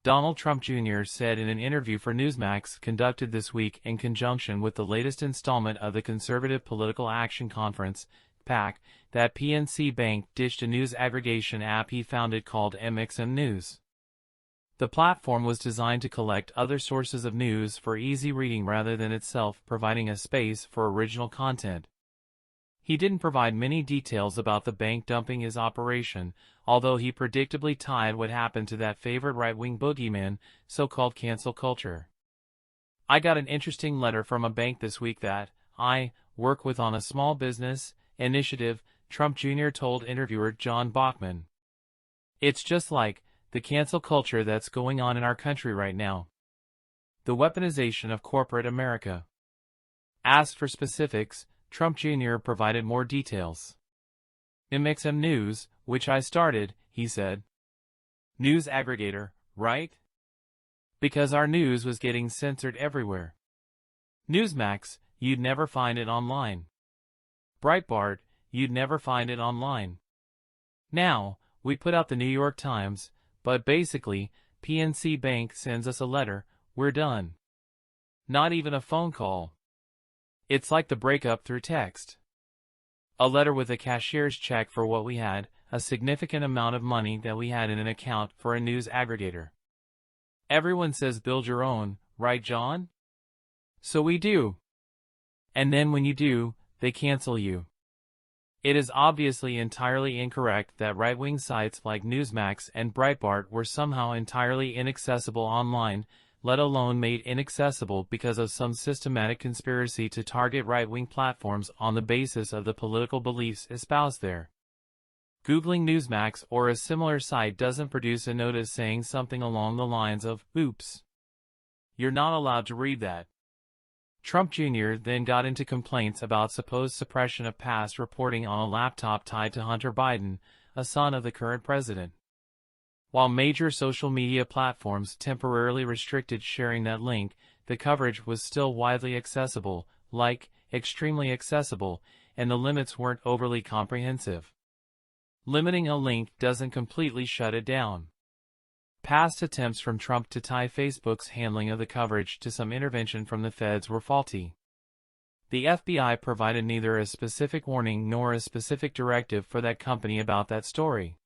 Donald Trump Jr. said in an interview for Newsmax conducted this week in conjunction with the latest installment of the Conservative Political Action Conference, CPAC, that PNC Bank ditched a news aggregation app he founded called MXM News. The platform was designed to collect other sources of news for easy reading rather than itself providing a space for original content. He didn't provide many details about the bank dumping his operation, although he predictably tied what happened to that favorite right-wing boogeyman, so-called cancel culture. "I got an interesting letter from a bank this week that I work with on a small business initiative," Trump Jr. told interviewer John Bachman. "It's just like the cancel culture that's going on in our country right now. The weaponization of corporate America." Asked for specifics, Trump Jr. provided more details. "MXM News, which I started," he said. "News aggregator, right? Because our news was getting censored everywhere. Newsmax, you'd never find it online. Breitbart, you'd never find it online. Now, we put out the New York Times, but basically, PNC Bank sends us a letter, we're done. Not even a phone call. It's like the breakup through text. A letter with a cashier's check for what we had, a significant amount of money that we had in an account for a news aggregator. Everyone says build your own, right, John? So we do. And then when you do, they cancel you. It is obviously entirely incorrect that right-wing sites like Newsmax and Breitbart were somehow entirely inaccessible online, let alone made inaccessible because of some systematic conspiracy to target right-wing platforms on the basis of the political beliefs espoused there. Googling Newsmax or a similar site doesn't produce a notice saying something along the lines of, "Oops. You're not allowed to read that." Trump Jr. then got into complaints about supposed suppression of past reporting on a laptop tied to Hunter Biden, a son of the current president. While major social media platforms temporarily restricted sharing that link, the coverage was still widely accessible, like, extremely accessible, and the limits weren't overly comprehensive. Limiting a link doesn't completely shut it down. Past attempts from Trump to tie Facebook's handling of the coverage to some intervention from the feds were faulty. The FBI provided neither a specific warning nor a specific directive for that company about that story.